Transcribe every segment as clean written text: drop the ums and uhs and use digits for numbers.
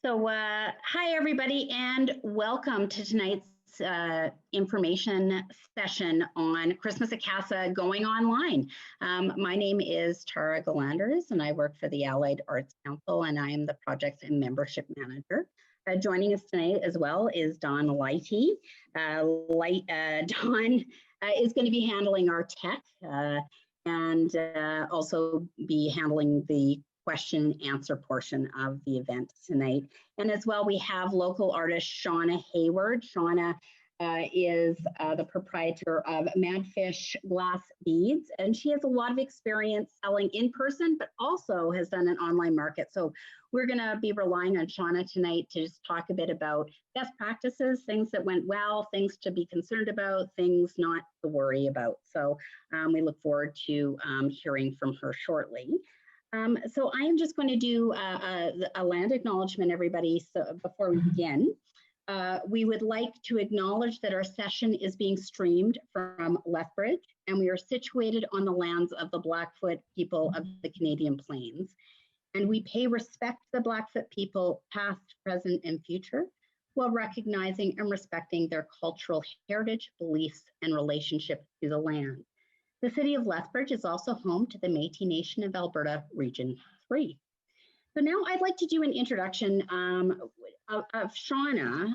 Hi everybody, and welcome to tonight's information session on Christmas at Casa going online. My name is Tara Galanders, and I work for the Allied Arts Council, and I am the projects and membership manager. Joining us tonight as well is Don Lighty. Don is going to be handling our tech and also be handling the question and answer portion of the event tonight. And as well, we have local artist Shauna Hayward. Shauna is the proprietor of Madfish Glass Beads, and she has a lot of experience selling in person, but also has done an online market. So we're gonna be relying on Shauna tonight to just talk a bit about best practices, things that went well, things to be concerned about, things not to worry about. So we look forward to hearing from her shortly. So I am just going to do a land acknowledgement, everybody. So before we begin, we would like to acknowledge that our session is being streamed from Lethbridge, and we are situated on the lands of the Blackfoot people of the Canadian Plains. And we pay respect to the Blackfoot people, past, present, and future, while recognizing and respecting their cultural heritage, beliefs, and relationship to the land. The city of Lethbridge is also home to the Métis Nation of Alberta Region 3. So now I'd like to do an introduction of Shauna.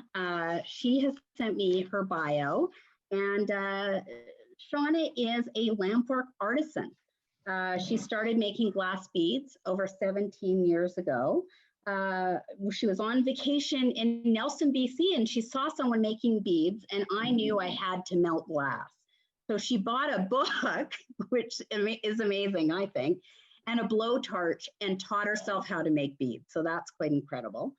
She has sent me her bio, and Shauna is a lampwork artisan. She started making glass beads over 17 years ago. She was on vacation in Nelson, BC, and she saw someone making beads, and I knew I had to melt glass. So she bought a book, which is amazing, I think, and a blowtorch, and taught herself how to make beads. So that's quite incredible.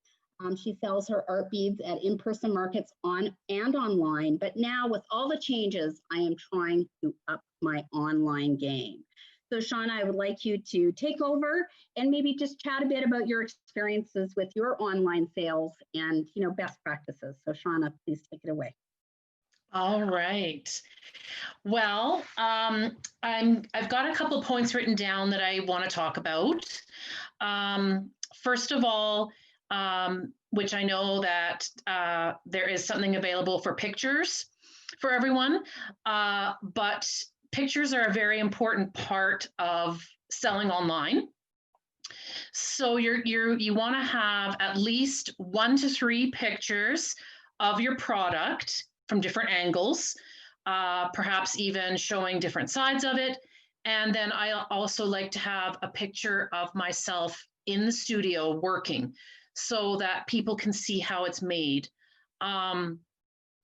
She sells her art beads at in-person markets on and online, but now with all the changes, I am trying to up my online game. So Shauna, I would like you to take over and maybe just chat a bit about your experiences with your online sales and best practices. So Shauna, please take it away. All right. Well, I've got a couple of points written down that I want to talk about. First of all, which I know that there is something available for pictures for everyone, but pictures are a very important part of selling online. So you want to have at least 1 to 3 pictures of your product from different angles, perhaps even showing different sides of it. And then I also like to have a picture of myself in the studio working so that people can see how it's made. One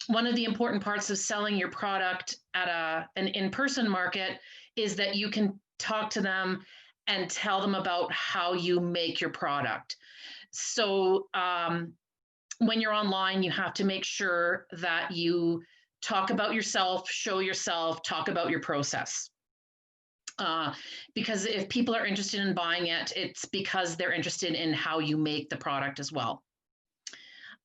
of the important parts of selling your product at an in-person market is that you can talk to them and tell them about how you make your product. So when you're online, you have to make sure that you talk about yourself, show yourself, talk about your process. Because if people are interested in buying it, it's because they're interested in how you make the product as well.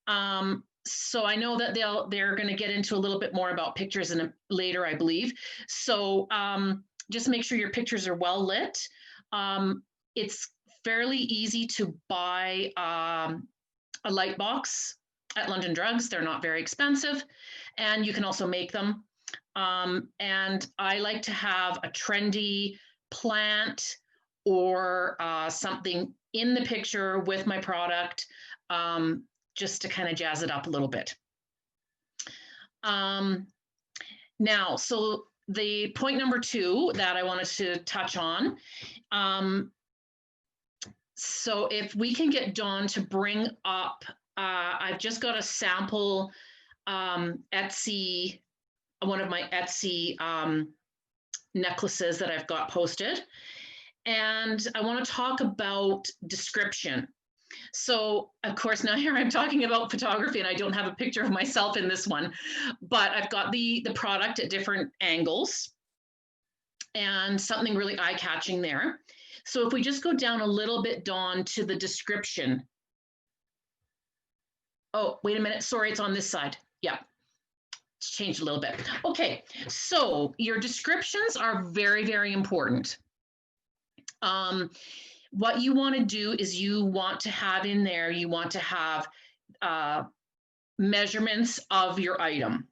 So I know that they're going to get into a little bit more about pictures later, I believe. So just make sure your pictures are well lit. It's fairly easy to buy a light box at London Drugs. They're not very expensive, and you can also make them. And I like to have a trendy plant or something in the picture with my product, just to kind of jazz it up a little bit. Now, so the point number 2 that I wanted to touch on, so if we can get Dawn to bring up, I've just got a sample Etsy, one of my Etsy necklaces that I've got posted. And I want to talk about description. So of course, now here I'm talking about photography and I don't have a picture of myself in this one, but I've got the product at different angles and something really eye-catching there. So if we just go down a little bit, Dawn, to the description. Oh, wait a minute. Sorry, it's on this side. Yeah, it's changed a little bit. Okay, so your descriptions are very, very important. What you want to do is you want to have in there, you want to have measurements of your item,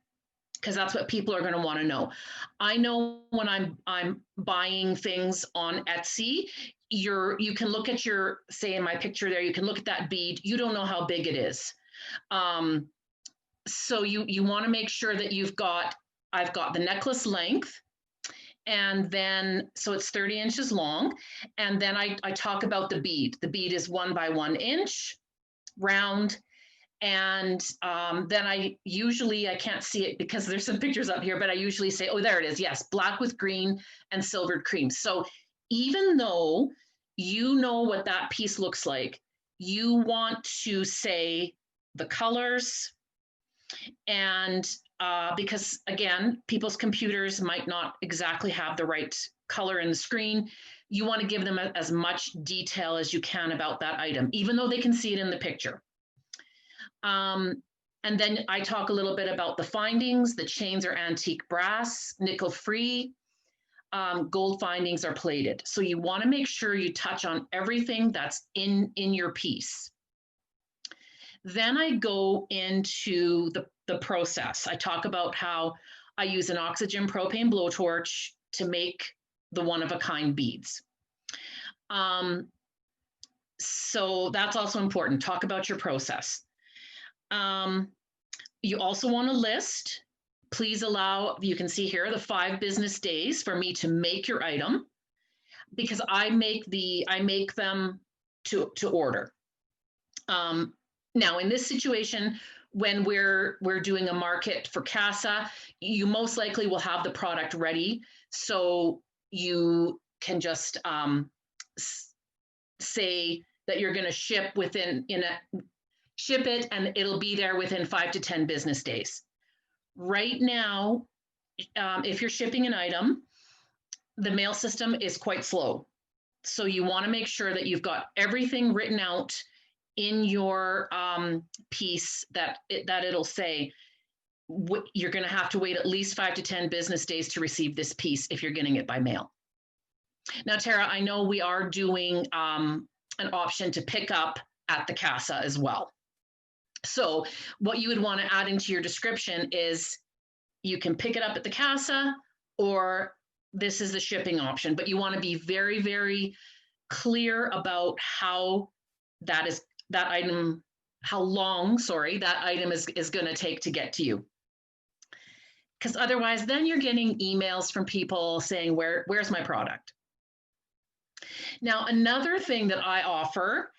because that's what people are going to want to know. I know when I'm buying things on Etsy, you can look at your, say in my picture there, you can look at that bead. You don't know how big it is. So you want to make sure that I've got the necklace length, and then, so it's 30 inches long. And then I talk about the bead. The bead is 1 by 1 inch round. And then I can't see it because there's some pictures up here, but I usually say, oh, there it is. Yes, black with green and silvered cream. So even though you know what that piece looks like, you want to say the colors, and because again, people's computers might not exactly have the right color in the screen. You want to give them as much detail as you can about that item, even though they can see it in the picture. And then I talk a little bit about the findings. The chains are antique brass, nickel free. Gold findings are plated. So you want to make sure you touch on everything that's in your piece. Then I go into the process. I talk about how I use an oxygen propane blowtorch to make the one-of-a-kind beads. So that's also important. Talk about your process. You also want to list, please allow, you can see here, the 5 business days for me to make your item, because I make them to order. Now in this situation, when we're doing a market for Casa, you most likely will have the product ready. So you can just say that you're going to ship it, and it'll be there within 5 to 10 business days. Right now, if you're shipping an item, the mail system is quite slow. So you want to make sure that you've got everything written out in your piece that it'll say you're going to have to wait at least 5 to 10 business days to receive this piece if you're getting it by mail. Now, Tara, I know we are doing an option to pick up at the Casa as well. So what you would want to add into your description is you can pick it up at the Casa, or this is the shipping option, but you want to be very, very clear about how how long that item is going to take to get to you. Because otherwise, then you're getting emails from people saying, where's my product? Now, another thing that I offer,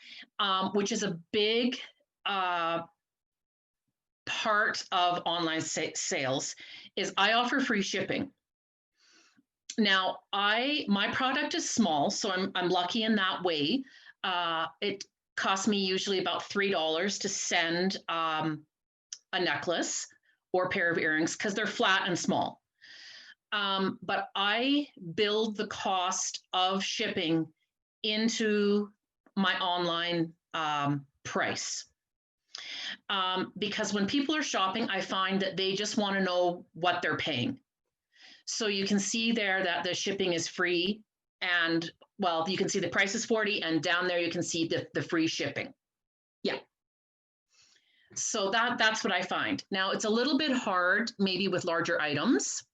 which is a big part of online sales, is I offer free shipping. Now, my product is small, so I'm lucky in that way. It costs me usually about $3 to send a necklace or a pair of earrings because they're flat and small. But I build the cost of shipping into my online price. Because when people are shopping, I find that they just want to know what they're paying. So you can see there that the shipping is free, and well, you can see the price is $40, and down there you can see the free shipping. Yeah. So that's what I find. Now it's a little bit hard maybe with larger items,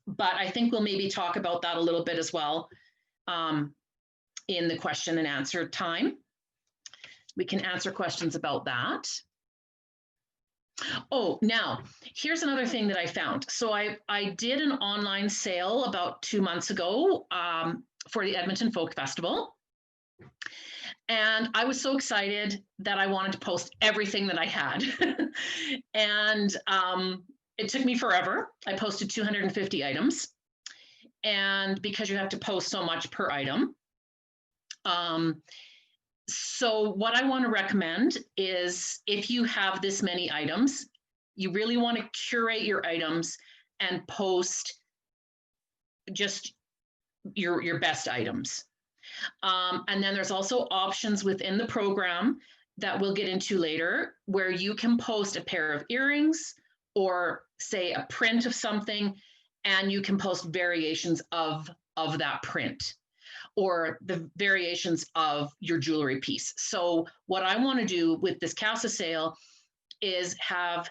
but I think we'll maybe talk about that a little bit as well in the question and answer time. We can answer questions about that. Oh, now here's another thing that I found. So I did an online sale about 2 months ago for the Edmonton Folk Festival. And I was so excited that I wanted to post everything that I had. And it took me forever. I posted 250 items. And because you have to post so much per item. So what I want to recommend is if you have this many items, you really want to curate your items and post just your best items. And then there's also options within the program that we'll get into later where you can post a pair of earrings or say a print of something, and you can post variations of that print. or the variations of your jewelry piece. So what I want to do with this Casa sale is have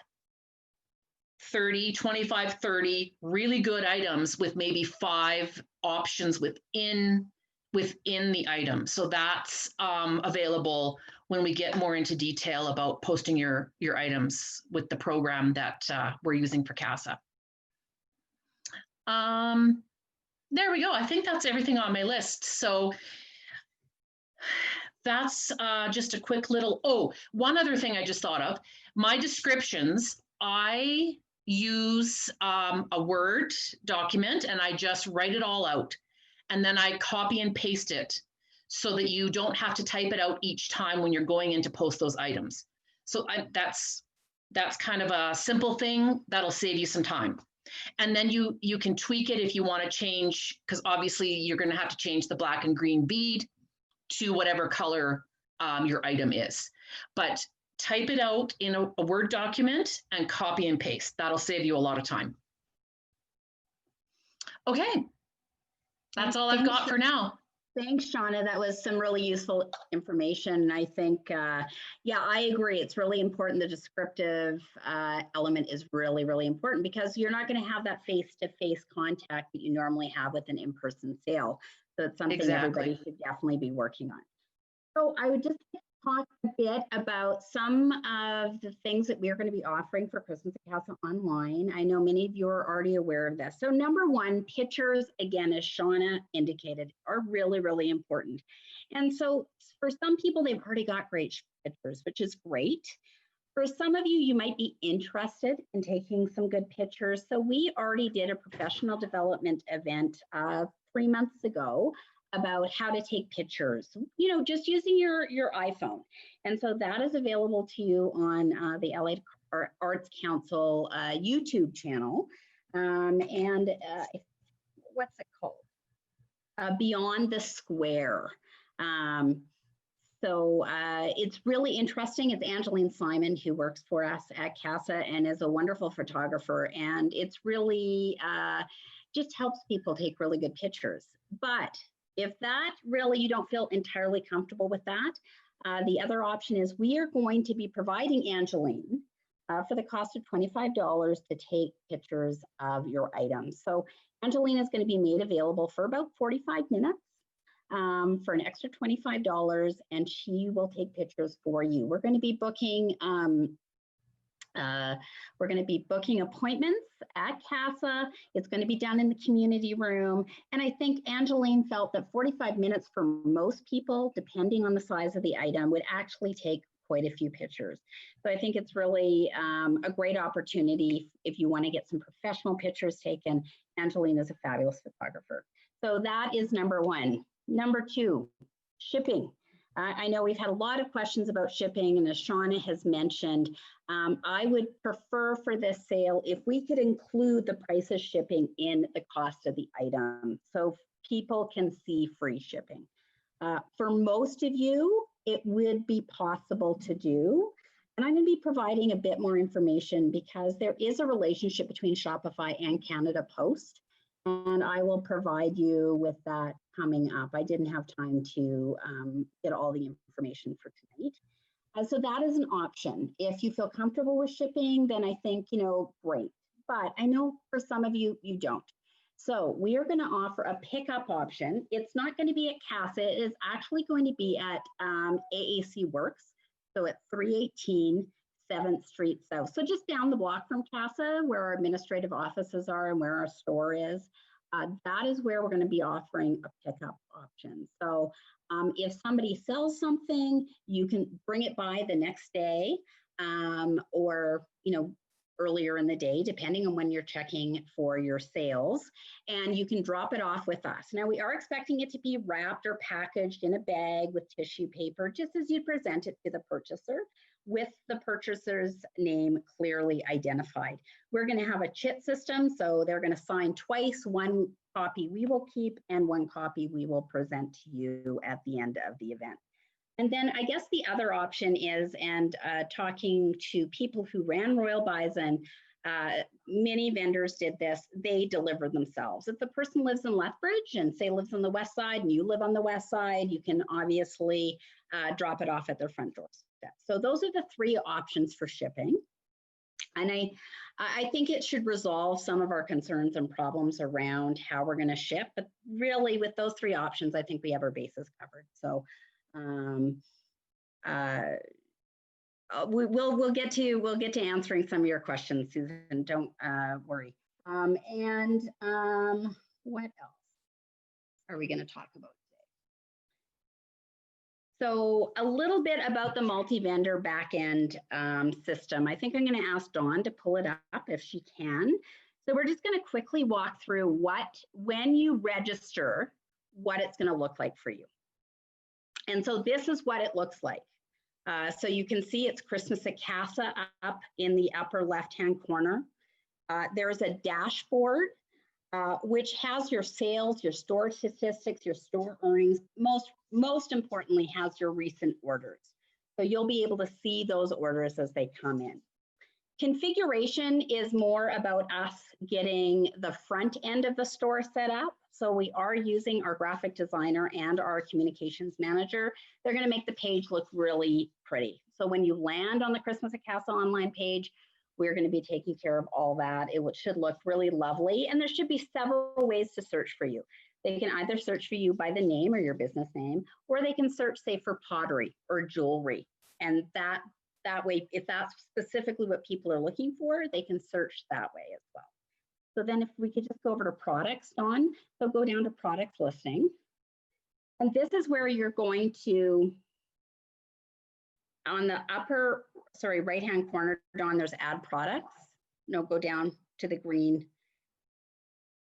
30, 25, 30 really good items with maybe 5 options within the item. So that's available when we get more into detail about posting your items with the program that we're using for Casa. There we go. I think that's everything on my list. So that's just a quick little, oh, one other thing I just thought of. My descriptions, I use a Word document and I just write it all out. And then I copy and paste it so that you don't have to type it out each time when you're going in to post those items. So that's kind of a simple thing that'll save you some time. And then you can tweak it if you want to change, because obviously you're going to have to change the black and green bead to whatever color your item is. But type it out in a Word document and copy and paste. That'll save you a lot of time. Okay, that's all I've got for now. Thanks, Shauna. That was some really useful information. And I think, yeah, I agree. It's really important. The descriptive element is really, really important because you're not going to have that face-to-face contact that you normally have with an in-person sale. So it's something everybody should definitely be working on. So I would just talk a bit about some of the things that we are going to be offering for Christmas at Casa online. I know many of you are already aware of this. So number one, pictures, again, as Shauna indicated, are really, really important. And so for some people, they've already got great pictures, which is great. For some of you, you might be interested in taking some good pictures. So we already did a professional development event 3 months ago about how to take pictures, just using your iPhone. And so that is available to you on the LA Arts Council YouTube channel. And what's it called? Beyond the Square. So it's really interesting. It's Angeline Simon who works for us at Casa and is a wonderful photographer. And it's really just helps people take really good pictures. But if that really, you don't feel entirely comfortable with that, the other option is we are going to be providing Angeline for the cost of $25 to take pictures of your items. So Angeline is going to be made available for about 45 minutes for an extra $25, and she will take pictures for you. We're going to be booking appointments at Casa. It's going to be done in the community room. And I think Angeline felt that 45 minutes for most people, depending on the size of the item, would actually take quite a few pictures. So I think it's really a great opportunity if you want to get some professional pictures taken. Angeline is a fabulous photographer. So that is number one. Number two, shipping. I know we've had a lot of questions about shipping, and as Shauna has mentioned, I would prefer for this sale if we could include the price of shipping in the cost of the item so people can see free shipping. For most of you, it would be possible to do, and I'm going to be providing a bit more information because there is a relationship between Shopify and Canada Post, and I will provide you with that coming up. I didn't have time to get all the information for tonight. So that is an option. If you feel comfortable with shipping, then I think, great. But I know for some of you, you don't. So we are going to offer a pickup option. It's not going to be at Casa. It is actually going to be at AAC Works. So at 318 7th Street South. So just down the block from Casa, where our administrative offices are and where our store is. That is where we're going to be offering a pickup option. So if somebody sells something, you can bring it by the next day or, earlier in the day, depending on when you're checking for your sales, and you can drop it off with us. Now, we are expecting it to be wrapped or packaged in a bag with tissue paper, just as you present it to the purchaser, with the purchaser's name clearly identified. We're going to have a chit system, so they're going to sign twice. One copy we will keep and one copy we will present to you at the end of the event. And then I guess the other option is, and talking to people who ran Royal Bison, Many vendors did this. They deliver themselves. If the person lives in Lethbridge and say lives on the west side and you live on the west side, you can obviously drop it off at their front doorstep. So those are the 3 options for shipping. And I think it should resolve some of our concerns and problems around how we're going to ship. But really, with those 3 options, I think we have our bases covered. So we'll get to answering some of your questions, Susan. Don't worry. What else are we going to talk about today? So a little bit about the multi-vendor backend system. I think I'm going to ask Dawn to pull it up if she can. So we're just going to quickly walk through when you register, what it's going to look like for you. And so this is what it looks like. So you can see it's Christmas at Casa up in the upper left-hand corner. There's a dashboard which has your sales, your store statistics, your store earnings, most importantly has your recent orders. So you'll be able to see those orders as they come in. Configuration is more about us getting the front end of the store set up. So we are using our graphic designer and our communications manager. They're going to make the page look really pretty. So when you land on the Christmas at Casa online page, we're going to be taking care of all that. It should look really lovely. And there should be several ways to search for you. They can either search for you by the name or your business name, or they can search, say, for pottery or jewelry. And that way, if that's specifically what people are looking for, they can search that way as well. So then if we could just go over to products, Dawn, so go down to product listing. And this is where you're going to, on the upper, right-hand corner, Dawn, there's add products. No, go down to the green.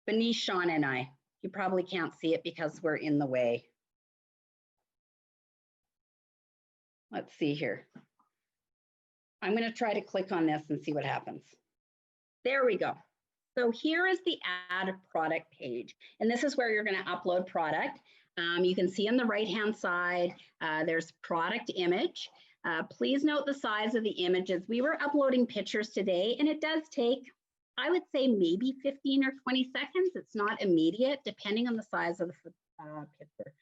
Beneath Sean and I. You probably can't see it because we're in the way. Let's see here. I'm going to try to click on this and see what happens. There we go. So here is the add product page. And this is where you're going to upload product. You can see on the right-hand side, there's product image. Please note the size of the images. We were uploading pictures today, and it does take, I would say, maybe 15 or 20 seconds. It's not immediate, depending on the size of the picture.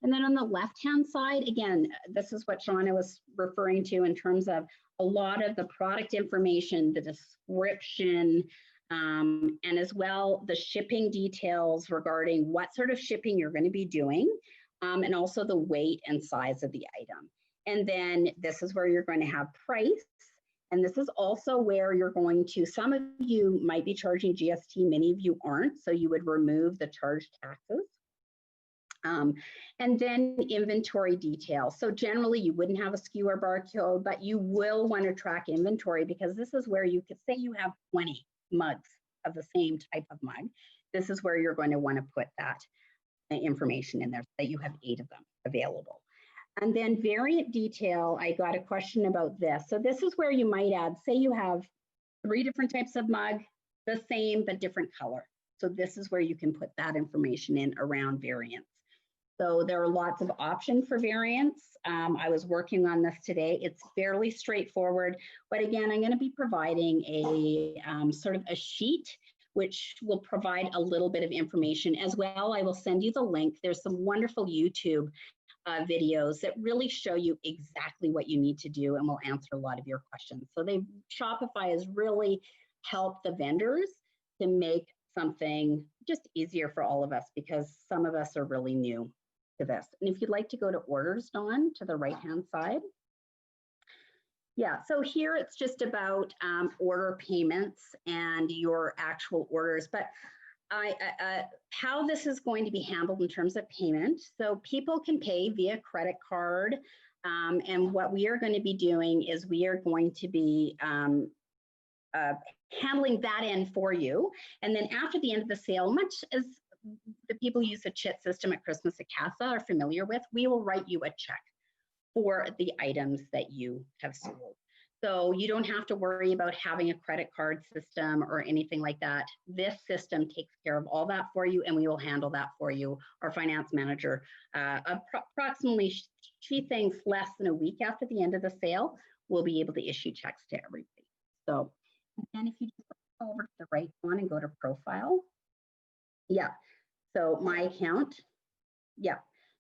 And then on the left-hand side, again, this is what Shauna was referring to in terms of a lot of the product information, the description, and as well the shipping details regarding what sort of shipping you're going to be doing, and also the weight and size of the item. And then this is where you're going to have price. And this is also where you're going to, some of you might be charging GST, many of you aren't, so you would remove the charge taxes. And then inventory details. So generally you wouldn't have a SKU or barcode, but you will want to track inventory because this is where you could say you have 20 mugs of the same type of mug. This is where you're going to want to put that information in there so that you have 8 of them available. And then variant detail, I got a question about this. So this is where you might add, say you have 3 different types of mug, the same but different color. So this is where you can put that information in around variants. So there are lots of options for variants. I was working on this today. It's fairly straightforward, but again, I'm going to be providing a sort of a sheet which will provide a little bit of information as well. I will send you the link. There's some wonderful YouTube videos that really show you exactly what you need to do and will answer a lot of your questions. So Shopify has really helped the vendors to make something just easier for all of us because some of us are really new to this. And if you'd like to go to orders, Dawn, to the right-hand side. Yeah, so here it's just about order payments and your actual orders. But how this is going to be handled in terms of payment. So people can pay via credit card. And what we are going to be doing is we are going to be handling that end for you. And then after the end of the sale, much as the people use the CHIT system at Christmas at Casa are familiar with, we will write you a check for the items that you have sold. So you don't have to worry about having a credit card system or anything like that. This system takes care of all that for you, and we will handle that for you. Our finance manager, approximately, she thinks less than a week after the end of the sale, we'll be able to issue checks to everybody. So, and if you just go over to the right one and go to profile. Yeah, so my account. Yeah.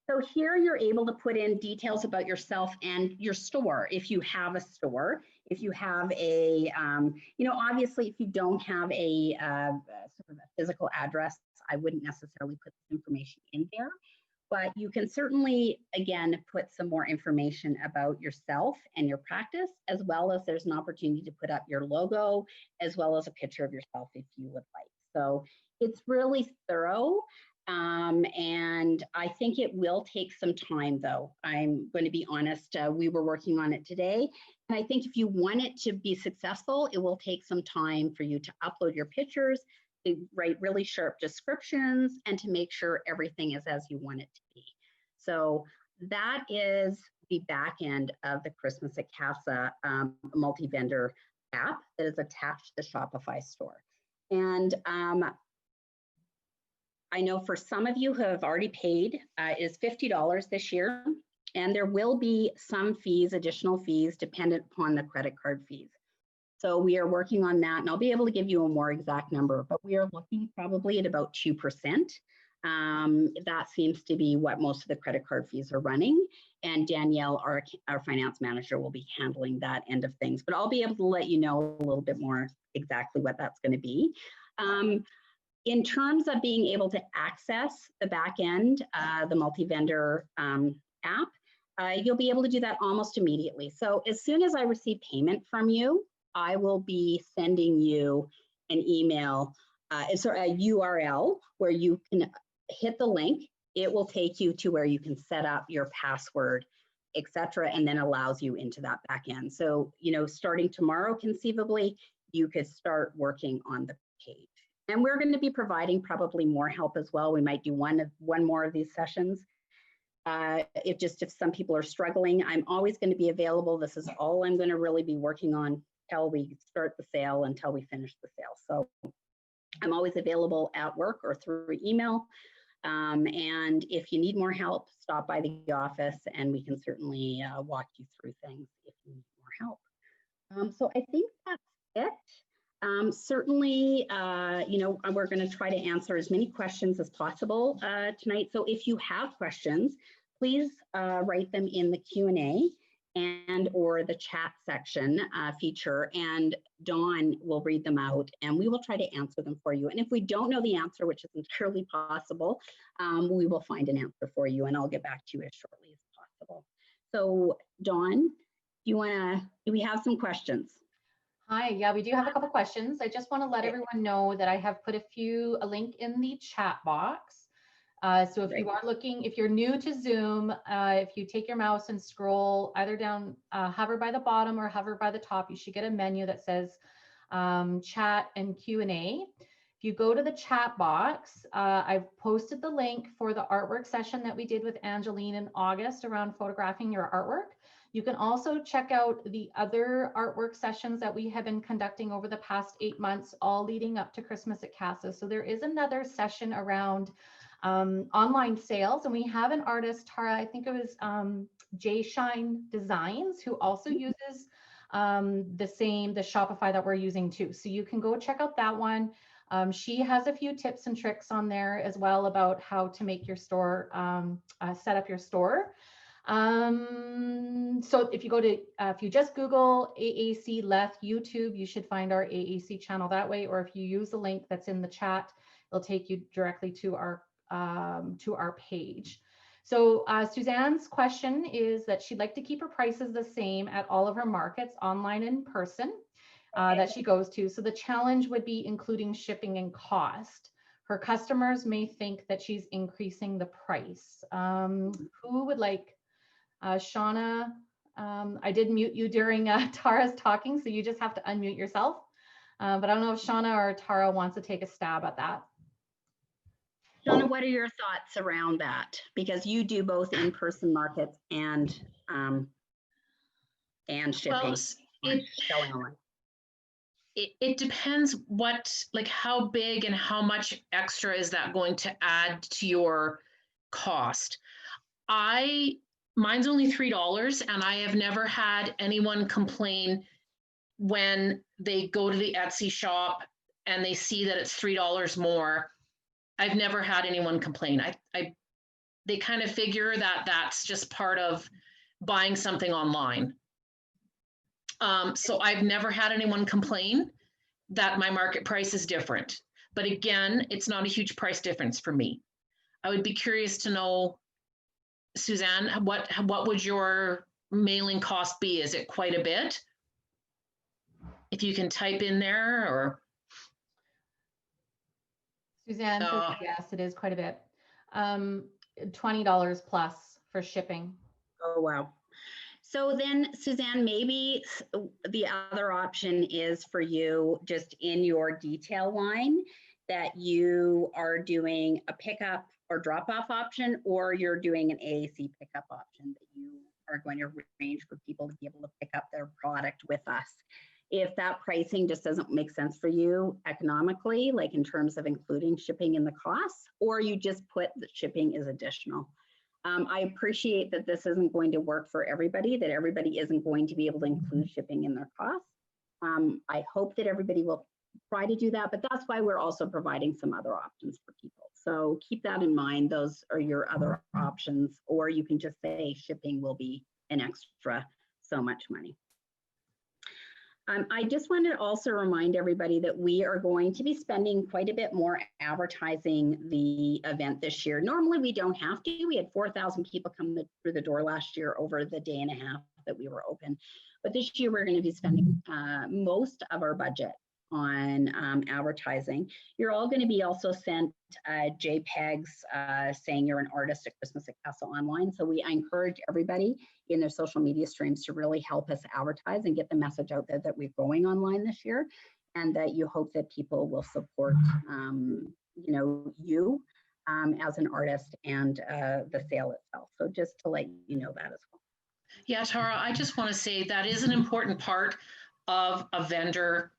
So here you're able to put in details about yourself and your store. If you have a store, if you have a, obviously if you don't have a sort of a physical address, I wouldn't necessarily put this information in there, but you can certainly, again, put some more information about yourself and your practice, as well as there's an opportunity to put up your logo, as well as a picture of yourself if you would like. So it's really thorough. And I think it will take some time, though. I'm going to be honest. We were working on it today. And I think if you want it to be successful, it will take some time for you to upload your pictures, to write really sharp descriptions, and to make sure everything is as you want it to be. So that is the back end of the Christmas at Casa multi-vendor app that is attached to the Shopify store. And I know for some of you who have already paid is $50 this year, and there will be some fees, additional fees, dependent upon the credit card fees. So we are working on that, and I'll be able to give you a more exact number, but we are looking probably at about 2%. That seems to be what most of the credit card fees are running, and Danielle, our finance manager, will be handling that end of things, but I'll be able to let you know a little bit more exactly what that's going to be. In terms of being able to access the back end, the multi-vendor app, you'll be able to do that almost immediately. So as soon as I receive payment from you, I will be sending you an email, it's a URL where you can hit the link. It will take you to where you can set up your password, etc., and then allows you into that back end. So, starting tomorrow, conceivably, you could start working on the page. And we're going to be providing probably more help as well. We might do one more of these sessions. If some people are struggling, I'm always going to be available. This is all I'm going to really be working on till we start the sale, until we finish the sale. So I'm always available at work or through email. And if you need more help, stop by the office and we can certainly walk you through things if you need more help. So I think that's it. Certainly, we're going to try to answer as many questions as possible tonight. So if you have questions, please write them in the Q&A and or the chat section feature, and Dawn will read them out and we will try to answer them for you. And if we don't know the answer, which is entirely possible, we will find an answer for you and I'll get back to you as shortly as possible. So Dawn, do we have some questions? Hi, yeah, we do have a couple questions. I just want to let everyone know that I have put a link in the chat box. So if you are looking, if you're new to Zoom, if you take your mouse and scroll either down, hover by the bottom or hover by the top, you should get a menu that says chat and Q&A. If you go to the chat box, I've posted the link for the artwork session that we did with Angeline in August around photographing your artwork. You can also check out the other artwork sessions that we have been conducting over the past 8 months, all leading up to Christmas at Casa. So there is another session around online sales, and we have an artist, Tara, I think it was J Shine Designs, who also uses the Shopify that we're using too. So you can go check out that one. She has a few tips and tricks on there as well about how to make your store, set up your store. So if you just Google AAC Leth YouTube, you should find our AAC channel that way, or if you use the link that's in the chat, it'll take you directly to our page. So Suzanne's question is that she'd like to keep her prices the same at all of her markets, online and in person, that she goes to. So the challenge would be including shipping and cost. Her customers may think that she's increasing the price. Who would like? Shauna, I did mute you during Tara's talking, so you just have to unmute yourself. But I don't know if Shauna or Tara wants to take a stab at that. Shauna, what are your thoughts around that? Because you do both in-person markets and shipping. Well, selling online. It depends how big and how much extra is that going to add to your cost. Mine's only $3, and I have never had anyone complain when they go to the Etsy shop and they see that it's $3 more, I've never had anyone complain. They kind of figure that that's just part of buying something online. So I've never had anyone complain that my market price is different. But again, it's not a huge price difference for me. I would be curious to know, Suzanne, what would your mailing cost be? Is it quite a bit? If you can type in there, or Suzanne says yes, it is quite a bit. $20 plus for shipping. Oh, wow. So then, Suzanne, maybe the other option is for you just in your detail line that you are doing a pickup or drop-off option, or you're doing an AAC pickup option that you are going to arrange for people to be able to pick up their product with us. If that pricing just doesn't make sense for you economically, like in terms of including shipping in the costs, or you just put the shipping is additional. I appreciate that this isn't going to work for everybody, that everybody isn't going to be able to include shipping in their costs. I hope that everybody will try to do that, but that's why we're also providing some other options for people. So keep that in mind. Those are your other options, or you can just say shipping will be an extra so much money. I just wanted to also remind everybody that we are going to be spending quite a bit more advertising the event this year. Normally we don't have to. We had 4,000 people come through the door last year over the day and a half that we were open. But this year we're going to be spending most of our budget on advertising. You're all going to be also sent JPEGs saying you're an artist at Christmas at Casa online. So I encourage everybody in their social media streams to really help us advertise and get the message out there that we're going online this year, and that you hope that people will support you as an artist and the sale itself. So just to let you know that as well. Yeah, Tara, I just want to say that is an important part of a vendor.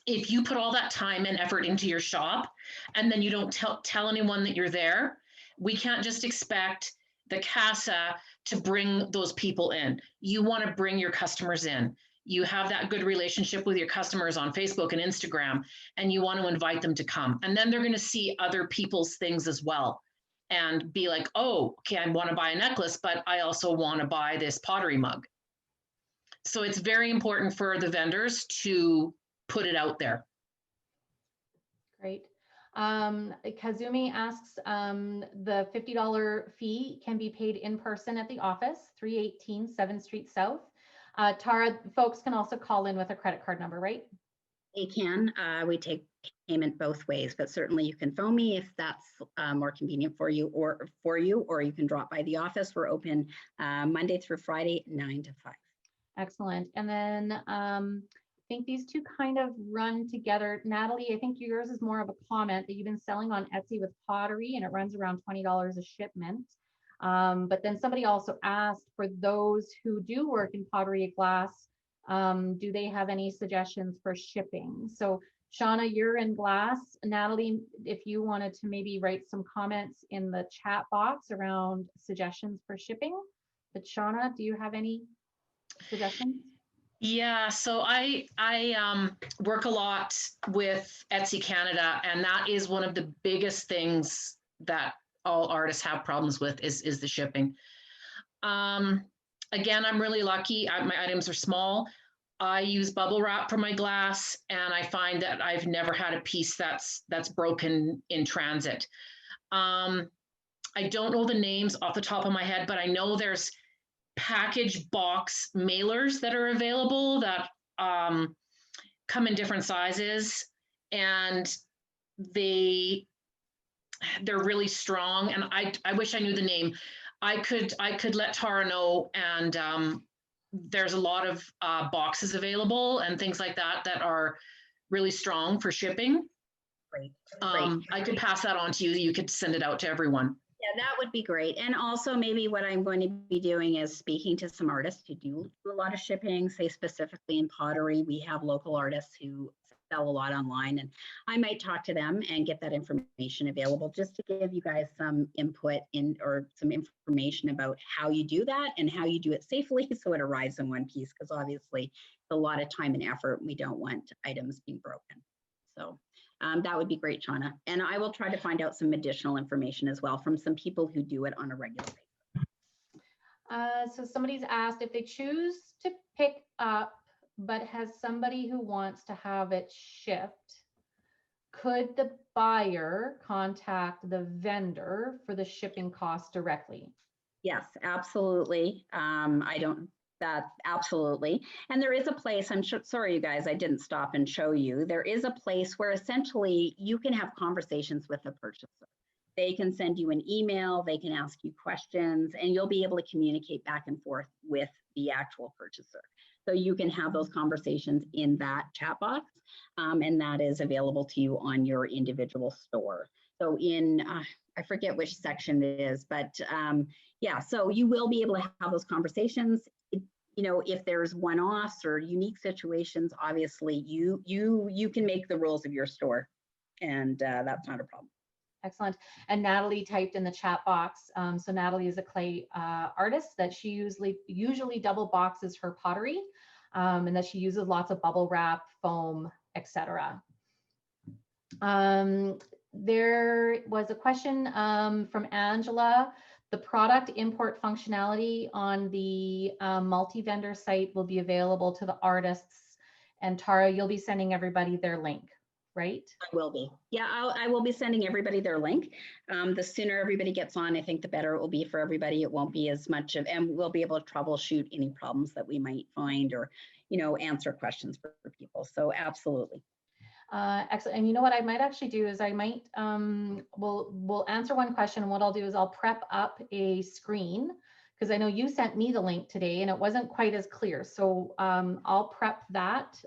If you put all that time and effort into your shop and then you don't tell anyone that you're there, we can't just expect the Casa to bring those people in. You want to bring your customers in. You have that good relationship with your customers on Facebook and Instagram, and you want to invite them to come. And then they're going to see other people's things as well and be like, oh, okay, I want to buy a necklace, but I also want to buy this pottery mug. So it's very important for the vendors to put it out there. Great. Kazumi asks, the $50 fee can be paid in person at the office, 318 7th Street South. Tara, folks can also call in with a credit card number, right? They can. We take payment both ways, but certainly you can phone me if that's more convenient for you, or you can drop by the office. We're open Monday through Friday, 9 to 5. Excellent. And then I think these two kind of run together. Natalie, I think yours is more of a comment that you've been selling on Etsy with pottery, and it runs around $20 a shipment. But then somebody also asked, for those who do work in pottery at glass, do they have any suggestions for shipping? So Shauna, you're in glass. Natalie, if you wanted to maybe write some comments in the chat box around suggestions for shipping. But Shauna, do you have any suggestions? Yeah, so I work a lot with Etsy Canada, and that is one of the biggest things that all artists have problems with is the shipping. Again, I'm really lucky. My items are small. I use bubble wrap for my glass, and I find that I've never had a piece that's broken in transit. I don't know the names off the top of my head, but I know there's package box mailers that are available that come in different sizes, and they're really strong. And I wish I knew the name. I could let Tara know, and there's a lot of boxes available and things like that that are really strong for shipping. Great. I could pass that on to you. You could send it out to everyone. Yeah, that would be great. And also maybe what I'm going to be doing is speaking to some artists who do a lot of shipping, say specifically in pottery. We have local artists who sell a lot online, and I might talk to them and get that information available just to give you guys some input in or some information about how you do that and how you do it safely so it arrives in one piece, because obviously it's a lot of time and effort. We don't want items being broken. So that would be great, Shauna. And I will try to find out some additional information as well from some people who do it on a regular basis. So somebody's asked if they choose to pick up, but has somebody who wants to have it shipped, could the buyer contact the vendor for the shipping cost directly? Yes, absolutely. Absolutely. And there is a place, I'm sure, sorry, you guys, I didn't stop and show you. There is a place where essentially you can have conversations with the purchaser. They can send you an email, they can ask you questions, and you'll be able to communicate back and forth with the actual purchaser. So you can have those conversations in that chat box, and that is available to you on your individual store. So in, I forget which section it is, but yeah, so you will be able to have those conversations. You know, if there's one-offs or unique situations, obviously you can make the rules of your store, and that's not a problem. Excellent. And Natalie typed in the chat box. So Natalie is a clay artist that she usually double boxes her pottery, and that she uses lots of bubble wrap, foam, etc. There was a question from Angela. The product import functionality on the multi-vendor site will be available to the artists. And Tara, you'll be sending everybody their link, right? I will be. Yeah, I will be sending everybody their link. The sooner everybody gets on, I think the better it will be for everybody. It won't be as much of, and we'll be able to troubleshoot any problems that we might find, or, you know, answer questions for people. So absolutely. Excellent. And you know what I might actually do is I might, we'll answer one question. And what I'll do is I'll prep up a screen, because I know you sent me the link today and it wasn't quite as clear. So I'll prep that.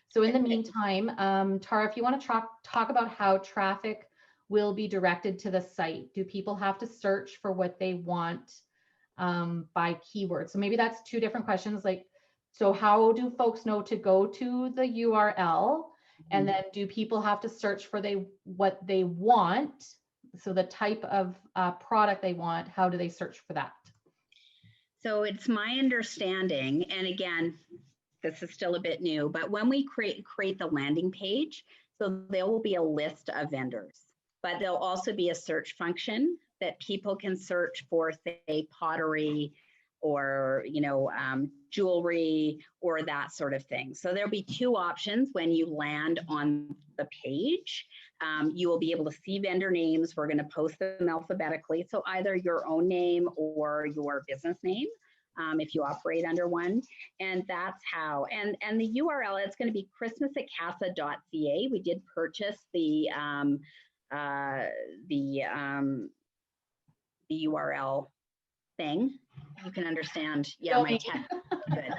So in the meantime, Tara, if you want to talk about how traffic will be directed to the site, do people have to search for what they want by keyword? So maybe that's two different questions. Like, so how do folks know to go to the URL? And then do people have to search for what they want? So the type of product they want, how do they search for that? So it's my understanding, and again, this is still a bit new, but when we create the landing page, so there will be a list of vendors, but there'll also be a search function that people can search for, say, pottery, or, you know, jewelry, or that sort of thing. So there'll be two options when you land on the page. You will be able to see vendor names. We're going to post them alphabetically. So either your own name or your business name, if you operate under one. And that's how, and the URL, it's going to be christmas@casa.ca. We did purchase the URL thing. You can understand. Yeah, my tech. Good.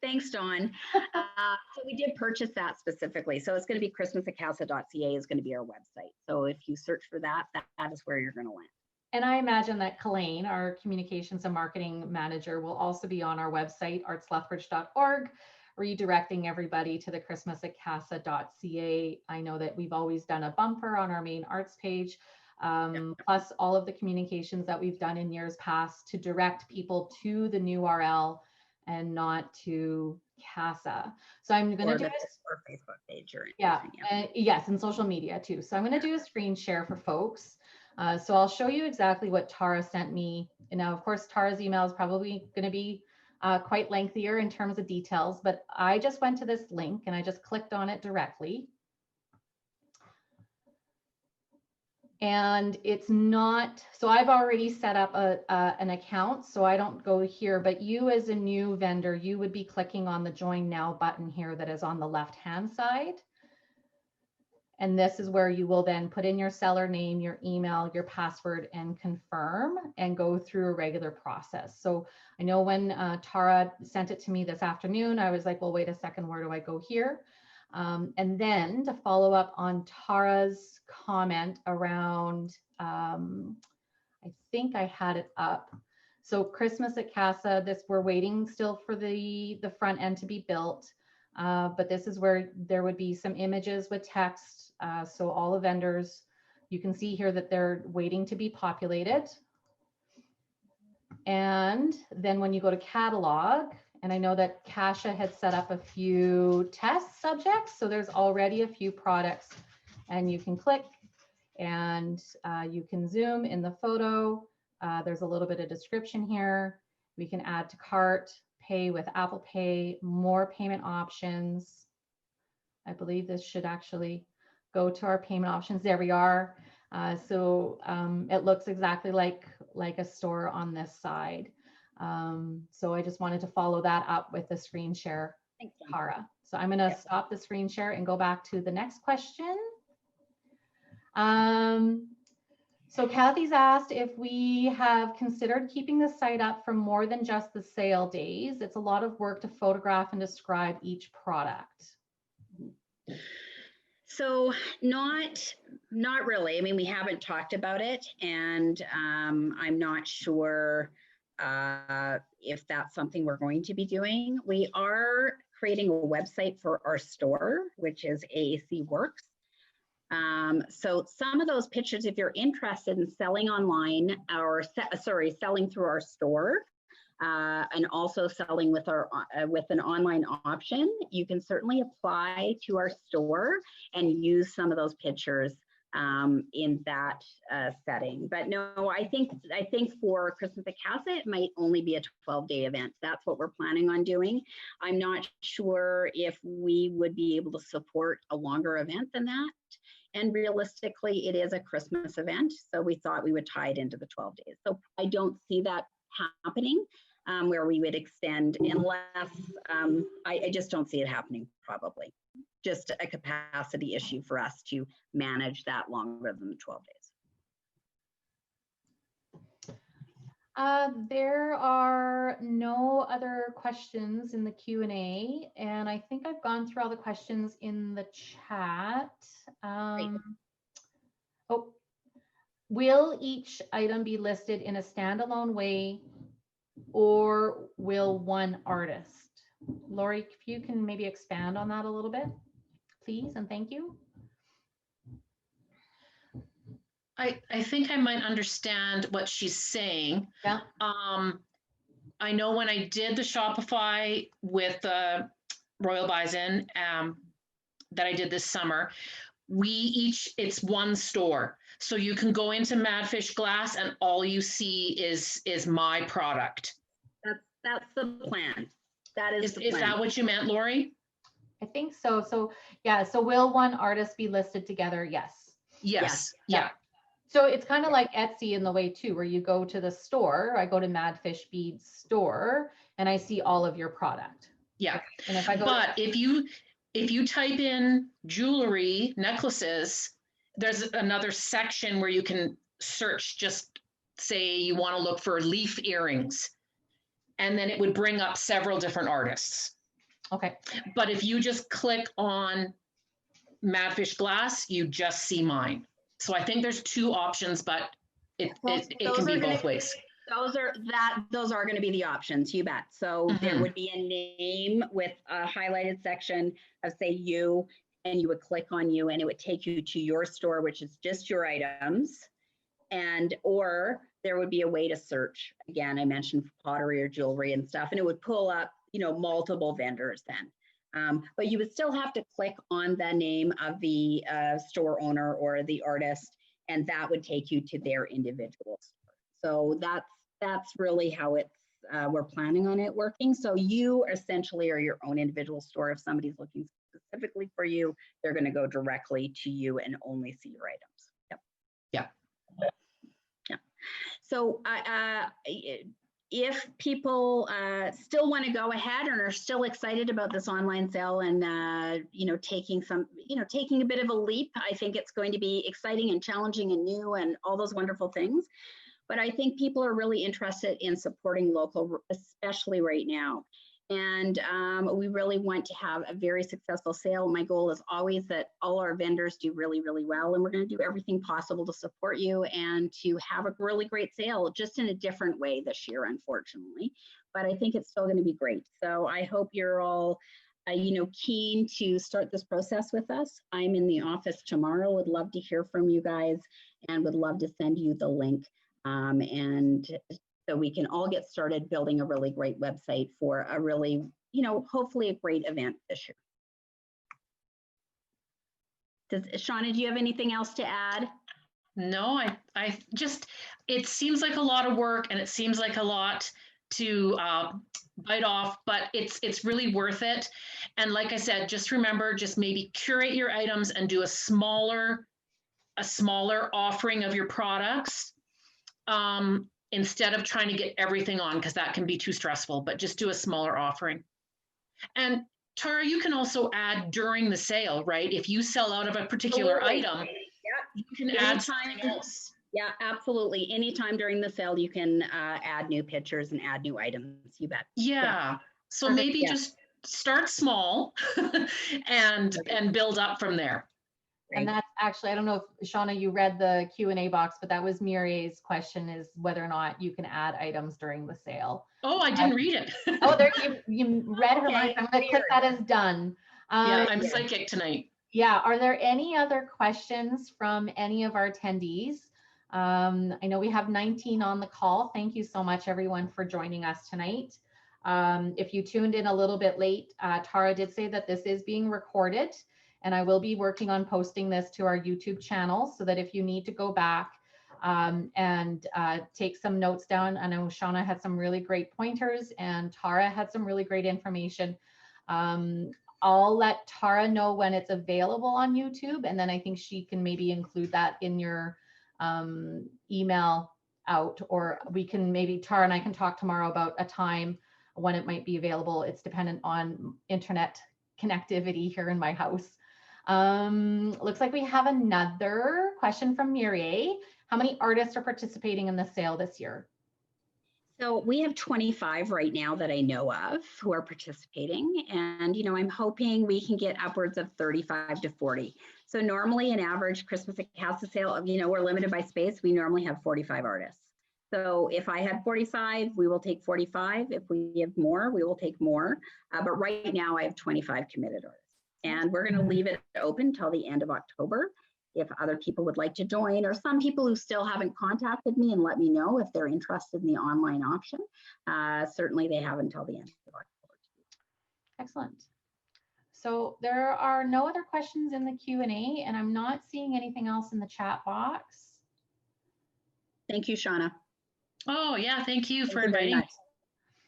Thanks, Dawn. So we did purchase that specifically. So it's going to be christmas@casa.ca is going to be our website. So if you search for that, that is where you're going to land. And I imagine that Colleen, our communications and marketing manager, will also be on our website, artslethbridge.org, redirecting everybody to the christmas@casa.ca. I know that we've always done a bumper on our main arts page. Plus all of the communications that we've done in years past to direct people to the new URL and not to Casa. So I'm going to do this or Facebook page or yes, and social media too. So I'm going to do a screen share for folks. So I'll show you exactly what Tara sent me. And now, of course, Tara's email is probably going to be quite lengthier in terms of details, but I just went to this link and I just clicked on it directly. And it's not, so I've already set up an account, so I don't go here, but you as a new vendor, you would be clicking on the Join Now button here that is on the left-hand side. And this is where you will then put in your seller name, your email, your password, and confirm, and go through a regular process. So I know when Tara sent it to me this afternoon, I was like, well, wait a second, where do I go here? And then to follow up on Tara's comment around, I think I had it up. So Christmas at Casa, we're waiting still for the front end to be built. But this is where there would be some images with text. So all the vendors, you can see here that they're waiting to be populated. And then when you go to catalog, and I know that Casa had set up a few test subjects, so there's already a few products, and you can click and you can zoom in the photo. There's a little bit of description here. We can add to cart, pay with Apple Pay, more payment options. I believe this should actually go to our payment options. There we are. So it looks exactly like a store on this side. So I just wanted to follow that up with the screen share, Cara. So I'm going to stop the screen share and go back to the next question. So Kathy's asked if we have considered keeping the site up for more than just the sale days. It's a lot of work to photograph and describe each product. So not really. I mean, we haven't talked about it, and I'm not sure if that's something we're going to be doing. We are creating a website for our store, which is AAC Works. So some of those pictures, if you're interested in selling online or selling through our store, and also selling with an online option, you can certainly apply to our store and use some of those pictures in that setting. But no, I think for Christmas at Casa, it might only be a 12-day event. That's what we're planning on doing. I'm not sure if we would be able to support a longer event than that. And realistically, it is a Christmas event, so we thought we would tie it into the 12 days. So I don't see that happening where we would extend, unless I just don't see it happening, probably. Just a capacity issue for us to manage that longer than 12 days. There are no other questions in the Q&A, and I think I've gone through all the questions in the chat. Oh, will each item be listed in a standalone way, or will one artist? Lori, if you can maybe expand on that a little bit, please, and thank you. I think I might understand what she's saying. Yeah. I know when I did the Shopify with Royal Bison that I did this summer, it's one store. So you can go into Madfish Glass and all you see is my product. That's the plan. That is the plan. Is that what you meant, Lori? I think so. So yeah, so will one artist be listed together? Yes. Yes. Yeah. So it's kind of like Etsy in the way too, where you go to the store, I go to Madfish Beads store and I see all of your product. Yeah. And if I go if you type in jewelry, necklaces, there's another section where you can search, just say you want to look for leaf earrings, and then it would bring up several different artists. Okay. But if you just click on Madfish Glass, you just see mine. So I think there's two options, but it can be both ways. Those are going to be the options, you bet. So there would be a name with a highlighted section of, say, you, and you would click on you, and it would take you to your store, which is just your items. Or there would be a way to search. Again, I mentioned pottery or jewelry and stuff, and it would pull up, multiple vendors then. But you would still have to click on the name of the store owner or the artist, and that would take you to their individual store. So that's really how we're planning on it working. So you essentially are your own individual store. If somebody's looking specifically for you, they're going to go directly to you and only see your items. Yep. Yeah. Yeah. So if people still want to go ahead and are still excited about this online sale and taking a bit of a leap, I think it's going to be exciting and challenging and new and all those wonderful things. But I think people are really interested in supporting local, especially right now. And we really want to have a very successful sale. My goal is always that all our vendors do really, really well. And we're going to do everything possible to support you and to have a really great sale, just in a different way this year, unfortunately. But I think it's still going to be great. So I hope you're all keen to start this process with us, I'm in the office tomorrow. Would love to hear from you guys and would love to send you the link. And so we can all get started building a really great website for a really, hopefully a great event this year. Shauna, do you have anything else to add? No, I just, it seems like a lot of work and it seems like a lot to bite off, but it's really worth it. And like I said, just remember, just maybe curate your items and do a smaller offering of your products instead of trying to get everything on, because that can be too stressful, but just do a smaller offering. And Tara, you can also add during the sale, right? If you sell out of a particular item, you can add something else. Yeah, absolutely. Anytime during the sale, you can add new pictures and add new items. You bet. Yeah. So maybe just start small and build up from there. And that's actually, I don't know if Shauna, you read the Q&A box, but that was Miriam's question, is whether or not you can add items during the sale. Oh, I didn't read it. Oh, there you read her mind. I'm going to click that as done. Yeah, I'm psychic tonight. Yeah. Are there any other questions from any of our attendees? I know we have 19 on the call. Thank you so much, everyone, for joining us tonight. If you tuned in a little bit late, Tara did say that this is being recorded, and I will be working on posting this to our YouTube channel so that if you need to go back and take some notes down. I know Shauna had some really great pointers and Tara had some really great information. I'll let Tara know when it's available on YouTube, and then I think she can maybe include that in your email out, or we can maybe, Tara and I can talk tomorrow about a time when it might be available. It's dependent on internet connectivity here in my house. Looks like we have another question from Mireille. How many artists are participating in the sale this year? So we have 25 right now that I know of who are participating. And, I'm hoping we can get upwards of 35 to 40. So normally an average Christmas at Casa sale, we're limited by space. We normally have 45 artists. So if I had 45, we will take 45. If we have more, we will take more. But right now I have 25 committed artists. And we're going to leave it open till the end of October. If other people would like to join, or some people who still haven't contacted me and let me know if they're interested in the online option, certainly they have until the end of October. Excellent. So there are no other questions in the Q&A, and I'm not seeing anything else in the chat box. Thank you, Shauna. Oh, yeah. Thank you for inviting me.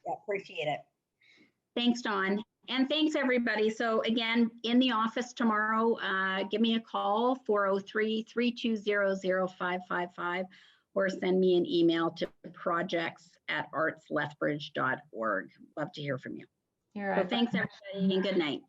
Yeah, appreciate it. Thanks, Dawn. And thanks, everybody. So again, in the office tomorrow, give me a call, 403-320-0555, or send me an email to projects@artslethbridge.org. Love to hear from you. So thanks, everybody, and good night.